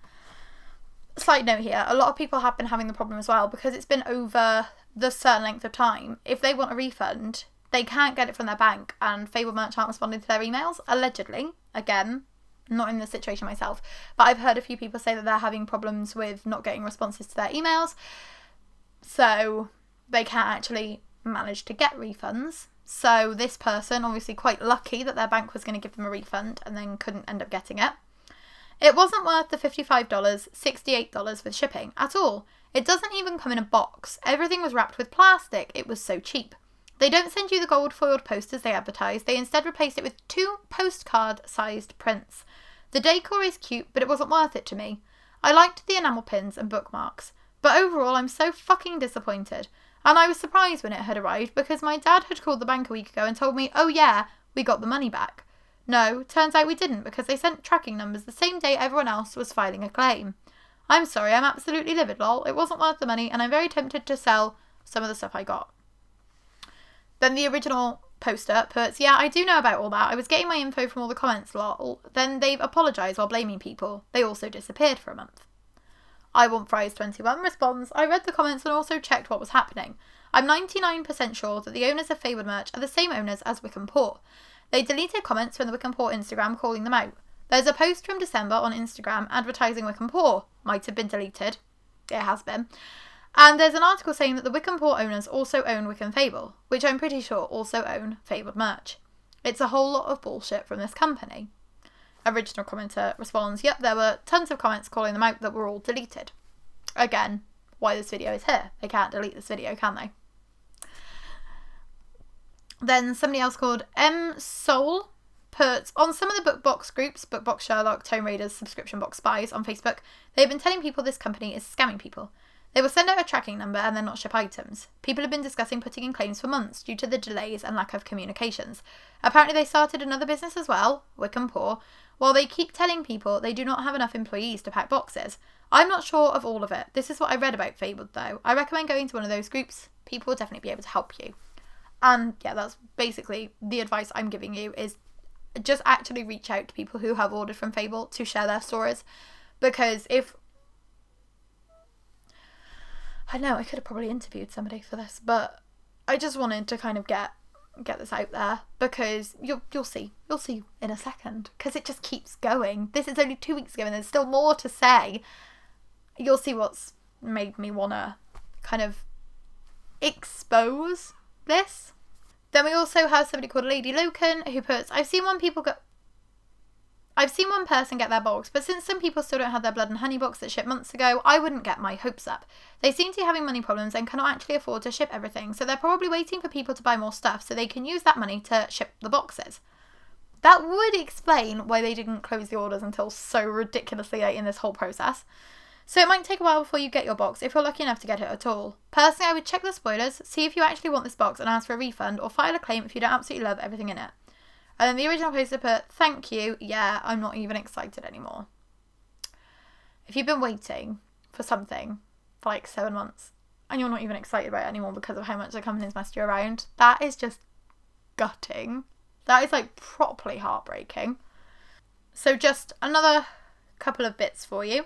Speaker 1: Slight note here, a lot of people have been having the problem as well because it's been over the certain length of time. If they want a refund, they can't get it from their bank, and Fabled merch aren't responding to their emails, allegedly. Again, not in this situation myself, but I've heard a few people say that they're having problems with not getting responses to their emails, so they can't actually manage to get refunds. So this person, obviously quite lucky that their bank was going to give them a refund and then couldn't end up getting it. It wasn't worth the $55, $68 with shipping at all. It doesn't even come in a box. Everything was wrapped with plastic. It was so cheap. They don't send you the gold foiled posters they advertise. They instead replaced it with 2 postcard-sized prints. The decor is cute, but it wasn't worth it to me. I liked the enamel pins and bookmarks. But overall, I'm so fucking disappointed. And I was surprised when it had arrived because my dad had called the bank a week ago and told me, oh yeah, we got the money back. No, turns out we didn't because they sent tracking numbers the same day everyone else was filing a claim. I'm sorry, I'm absolutely livid, lol. It wasn't worth the money and I'm very tempted to sell some of the stuff I got. Then the original poster puts, yeah, I do know about all that. I was getting my info from all the comments, lol. Then they've apologised while blaming people. They also disappeared for a month. I Want Fries 21 responds, I read the comments and also checked what was happening. I'm 99% sure that the owners of Fabled merch are the same owners as Wickham Port. They deleted comments from the Wickham Port Instagram calling them out. There's a post from December on Instagram advertising Wickham Port. Might have been deleted. It has been. And there's an article saying that the Wickham Port owners also own Wickham Fable, which I'm pretty sure also own Fabled merch. It's a whole lot of bullshit from this company. Original commenter responds, yep, there were tons of comments calling them out that were all deleted. Again, why this video is here. They can't delete this video, can they? Then somebody else called M Soul puts, on some of the book box groups, Book Box Sherlock, Tome Raiders, Subscription Box Spies on Facebook, they've been telling people this company is scamming people. They will send out a tracking number and then not ship items. People have been discussing putting in claims for months due to the delays and lack of communications. Apparently they started another business as well, Wickham Port, while they keep telling people they do not have enough employees to pack boxes. I'm not sure of all of it. This is what I read about Fabled though. I recommend going to one of those groups. People will definitely be able to help you. And yeah, that's basically the advice I'm giving you, is just actually reach out to people who have ordered from Fable to share their stories. Because if... I know I could have probably interviewed somebody for this, but I just wanted to kind of get this out there because you'll see in a second, because it just keeps going. This is only 2 weeks ago and there's still more to say. You'll see what's made me want to kind of expose this. Then we also have somebody called Lady Loken who puts, I've seen one person get their box, but since some people still don't have their Blood and Honey box that shipped months ago, I wouldn't get my hopes up. They seem to be having money problems and cannot actually afford to ship everything, so they're probably waiting for people to buy more stuff so they can use that money to ship the boxes. That would explain why they didn't close the orders until so ridiculously late in this whole process. So it might take a while before you get your box if you're lucky enough to get it at all. Personally, I would check the spoilers, see if you actually want this box and ask for a refund, or file a claim if you don't absolutely love everything in it. And then the original poster put, thank you, yeah, I'm not even excited anymore. If you've been waiting for something for like 7 months and you're not even excited about it anymore because of how much the company's messed you around, that is just gutting. That is like properly heartbreaking. So just another couple of bits for you.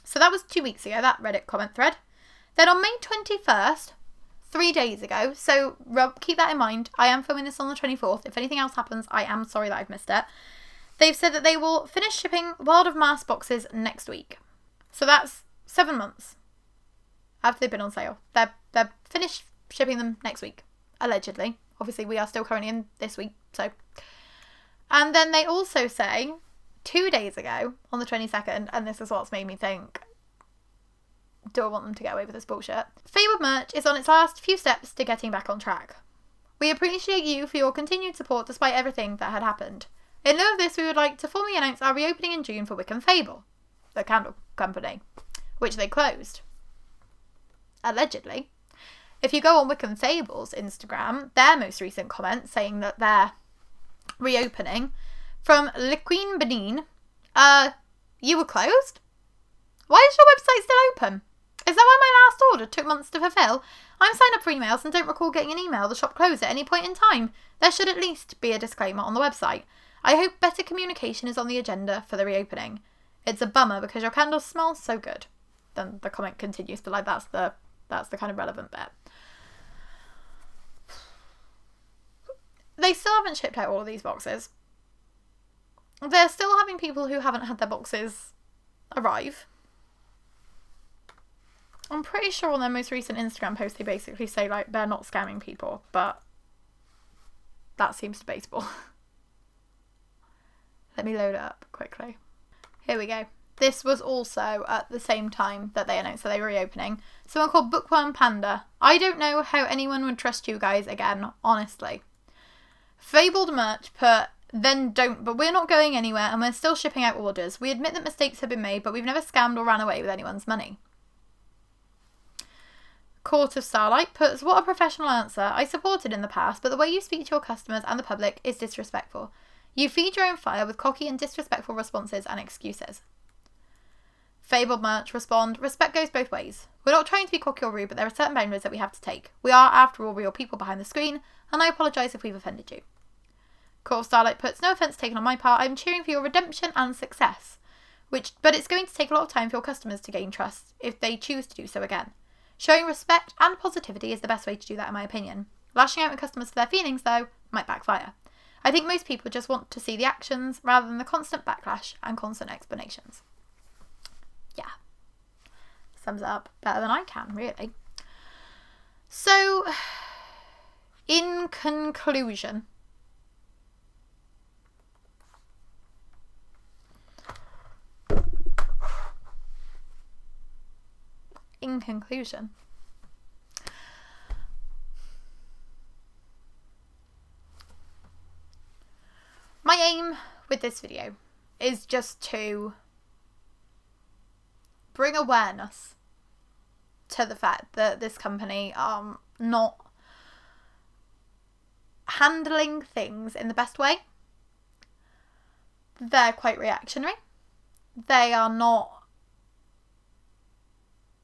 Speaker 1: So that was 2 weeks ago, that Reddit comment thread. Then on May 21st, 3 days ago, so keep that in mind, I am filming this on the 24th. If anything else happens, I am sorry that I've missed it. They've said that they will finish shipping World of Maas boxes next week. So that's 7 months after they've been on sale. They're finished shipping them next week, allegedly. Obviously, we are still currently in this week, so. And then they also say, 2 days ago, on the 22nd, and this is what's made me think, do I want them to get away with this bullshit? Fabled merch is on its last few steps to getting back on track. We appreciate you for your continued support despite everything that had happened. In lieu of this, we would like to formally announce our reopening in June for Wickham Fable, the candle company, which they closed. Allegedly. If you go on Wickham Fable's Instagram, their most recent comment saying that they're reopening, from Le Queen Benin, you were closed? Why is your website still open? Is that why my last order took months to fulfill? I'm signed up for emails and don't recall getting an email the shop closed at any point in time. There should at least be a disclaimer on the website. I hope better communication is on the agenda for the reopening. It's a bummer because your candles smell so good. Then the comment continues, but like that's the kind of relevant bit. They still haven't shipped out all of these boxes. They're still having people who haven't had their boxes arrive. I'm pretty sure on their most recent Instagram post they basically say like they're not scamming people, but that seems debatable. Let me load it up quickly. Here we go. This was also at the same time that they announced that they were reopening. Someone called Bookworm Panda. I don't know how anyone would trust you guys again, honestly. Fabled merch put, then don't, but we're not going anywhere and we're still shipping out orders. We admit that mistakes have been made, but we've never scammed or ran away with anyone's money. Court of Starlight puts, what a professional answer. I supported in the past, but the way you speak to your customers and the public is disrespectful. You feed your own fire with cocky and disrespectful responses and excuses. Fabled merch respond, respect goes both ways. We're not trying to be cocky or rude, but there are certain boundaries that we have to take. We are, after all, real people behind the screen, and I apologise if we've offended you. Court of Starlight puts, no offence taken on my part, I'm cheering for your redemption and success. But it's going to take a lot of time for your customers to gain trust, if they choose to do so again. Showing respect and positivity is the best way to do that, in my opinion. Lashing out at customers for their feelings, though, might backfire. I think most people just want to see the actions rather than the constant backlash and constant explanations. Yeah. Sums it up better than I can, really. So, in conclusion, my aim with this video is just to bring awareness to the fact that this company are not handling things in the best way. They're quite reactionary. They are not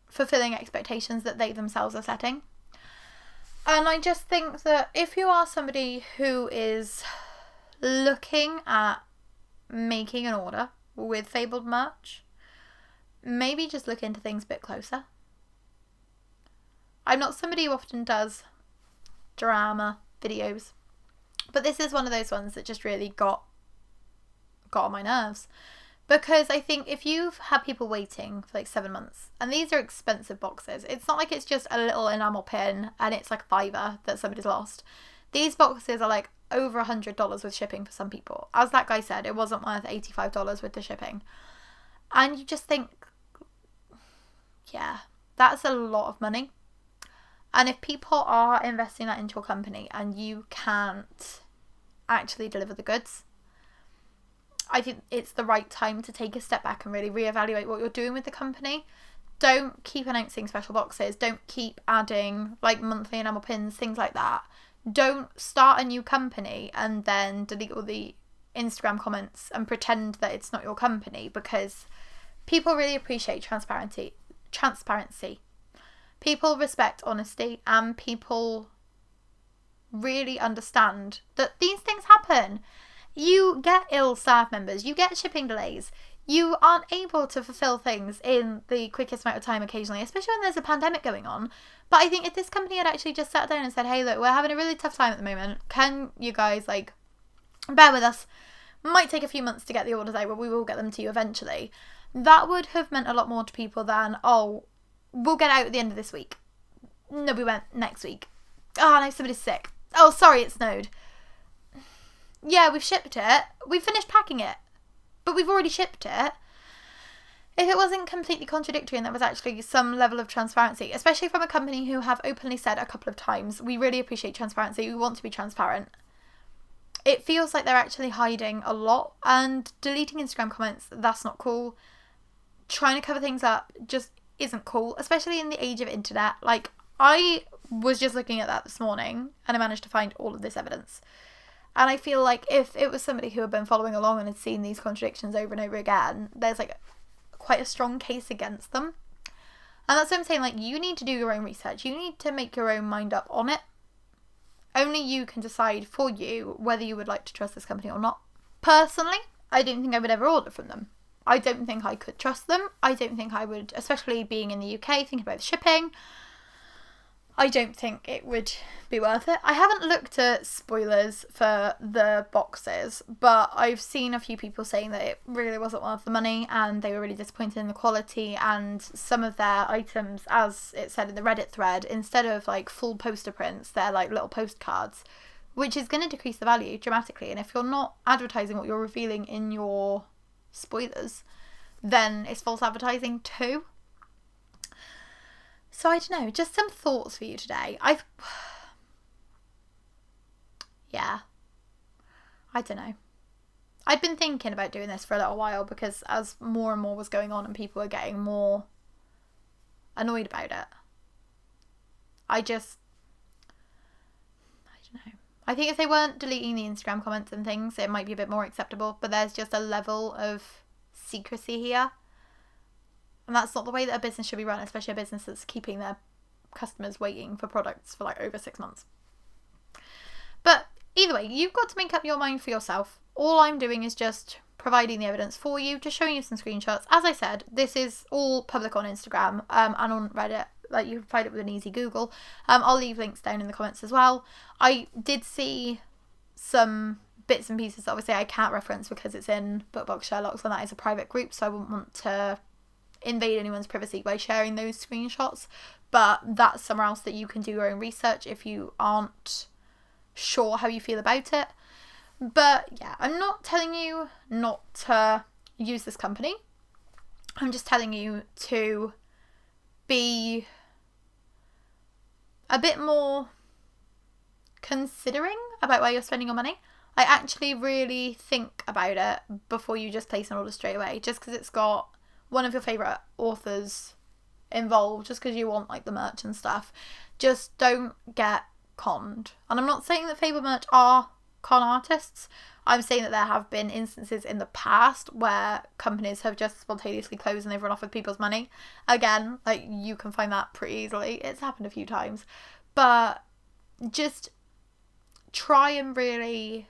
Speaker 1: fulfilling expectations that they themselves are setting. And I just think that if you are somebody who is looking at making an order with Fabled merch, maybe just look into things a bit closer. I'm not somebody who often does drama videos, but this is one of those ones that just really got on my nerves. Because I think if you've had people waiting for like 7 months, and these are expensive boxes, it's not like it's just a little enamel pin and it's like a $5 that somebody's lost. These boxes are like over $100 with shipping for some people. As that guy said, it wasn't worth $85 with the shipping. And you just think, yeah, that's a lot of money. And if people are investing that into your company and you can't actually deliver the goods, I think it's the right time to take a step back and really reevaluate what you're doing with the company. Don't keep announcing special boxes. Don't keep adding like monthly enamel pins, things like that. Don't start a new company and then delete all the Instagram comments and pretend that it's not your company, because people really appreciate transparency. People respect honesty, and people really understand that these things happen. You get ill staff members, you get shipping delays, you aren't able to fulfill things in the quickest amount of time occasionally, especially when there's a pandemic going on. But I think if this company had actually just sat down and said, hey, look, we're having a really tough time at the moment, can you guys, like, bear with us? Might take a few months to get the orders out, but we will get them to you eventually. That would have meant a lot more to people than, oh, we'll get out at the end of this week. No, we went next week. Oh, no, somebody's sick. Oh, sorry, it snowed. Yeah, we've shipped it. We've finished packing it. But we've already shipped it. If it wasn't completely contradictory and there was actually some level of transparency, especially from a company who have openly said a couple of times, we really appreciate transparency, we want to be transparent. It feels like they're actually hiding a lot, and deleting Instagram comments, that's not cool. Trying to cover things up just isn't cool, especially in the age of internet. Like, I was just looking at that this morning and I managed to find all of this evidence. And I feel like if it was somebody who had been following along and had seen these contradictions over and over again, there's like quite a strong case against them. And that's what I'm saying, like, you need to do your own research. You need to make your own mind up on it. Only you can decide for you whether you would like to trust this company or not. Personally, I don't think I would ever order from them. I don't think I could trust them. I don't think I would, especially being in the UK, thinking about the shipping. I don't think it would be worth it. I haven't looked at spoilers for the boxes, but I've seen a few people saying that it really wasn't worth the money and they were really disappointed in the quality, and some of their items, as it said in the Reddit thread, instead of like full poster prints, they're like little postcards, which is going to decrease the value dramatically. And if you're not advertising what you're revealing in your spoilers, then it's false advertising too. So I don't know, just some thoughts for you today. Yeah, I don't know. I'd been thinking about doing this for a little while because as more and more was going on and people were getting more annoyed about it, I don't know. I think if they weren't deleting the Instagram comments and things, it might be a bit more acceptable, but there's just a level of secrecy here. And that's not the way that a business should be run, especially a business that's keeping their customers waiting for products for like over 6 months. But either way, you've got to make up your mind for yourself. All I'm doing is just providing the evidence for you, just showing you some screenshots. As I said, this is all public on Instagram and on Reddit. Like, you can find it with an easy Google. I'll leave links down in the comments as well. I did see some bits and pieces that obviously I can't reference because it's in BookBox Sherlock's and that is a private group, so I wouldn't want to invade anyone's privacy by sharing those screenshots. But that's somewhere else that you can do your own research if you aren't sure how you feel about it. But yeah, I'm not telling you not to use this company. I'm just telling you to be a bit more considering about where you're spending your money. I actually really think about it before you just place an order straight away. Just because it's got one of your favourite authors involved, just because you want like the merch and stuff. Just don't get conned. And I'm not saying that FABLED merch are con artists. I'm saying that there have been instances in the past where companies have just spontaneously closed and they've run off with people's money. Again, like, you can find that pretty easily. It's happened a few times. But just try and really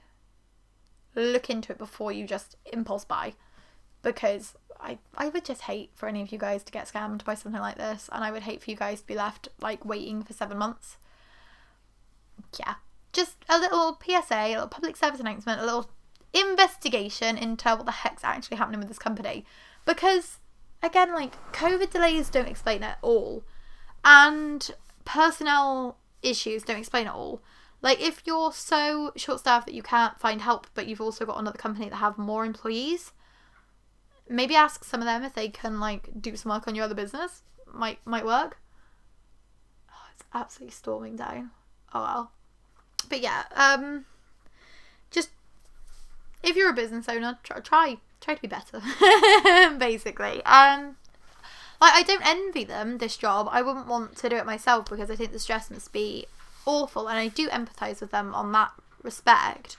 Speaker 1: look into it before you just impulse buy. Because I would just hate for any of you guys to get scammed by something like this. And I would hate for you guys to be left like waiting for 7 months. Yeah. Just a little PSA, a little public service announcement, a little investigation into what the heck's actually happening with this company. Because, again, like, COVID delays don't explain it all. And personnel issues don't explain it all. Like, if you're so short-staffed that you can't find help, but you've also got another company that have more employees, maybe ask some of them if they can, like, do some work on your other business. Might work. Oh, it's absolutely storming down. Oh, well. But yeah, just if you're a business owner, try to be better, basically. Like, I don't envy them this job. I wouldn't want to do it myself because I think the stress must be awful, and I do empathise with them on that respect.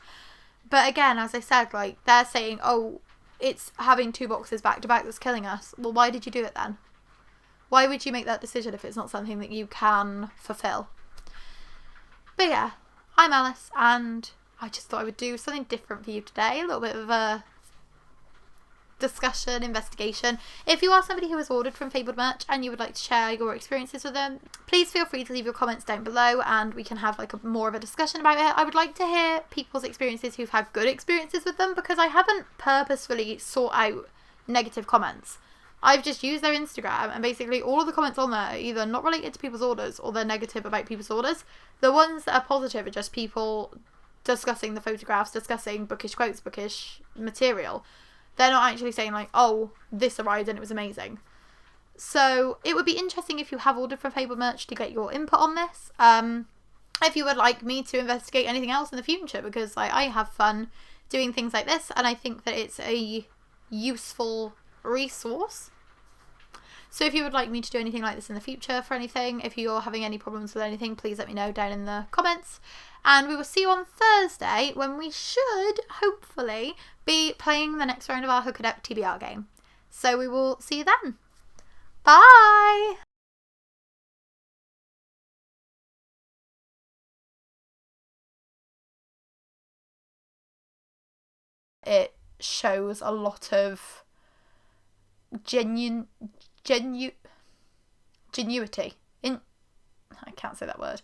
Speaker 1: But again, as I said, like, they're saying, oh, it's having 2 boxes back to back that's killing us. Well, why did you do it then? Why would you make that decision if it's not something that you can fulfill? But yeah, I'm Alyce, and I just thought I would do something different for you today. A little bit of a discussion, investigation. If you are somebody who has ordered from FABLED merch and you would like to share your experiences with them, please feel free to leave your comments down below and we can have like more of a discussion about it. I would like to hear people's experiences who've had good experiences with them, because I haven't purposefully sought out negative comments. I've just used their Instagram, and basically all of the comments on there are either not related to people's orders or they're negative about people's orders. The ones that are positive are just people discussing the photographs, discussing bookish quotes, bookish material. They're not actually saying like, oh, this arrived and it was amazing. So it would be interesting if you have ordered from FABLED merch to get your input on this. If you would like me to investigate anything else in the future, because like, I have fun doing things like this and I think that it's a useful resource. So if you would like me to do anything like this in the future for anything, if you're having any problems with anything, please let me know down in the comments. And we will see you on Thursday when we should, hopefully, be playing the next round of our Hookadeck TBR game. So we will see you then. Bye! It shows a lot of genuity. I can't say that word.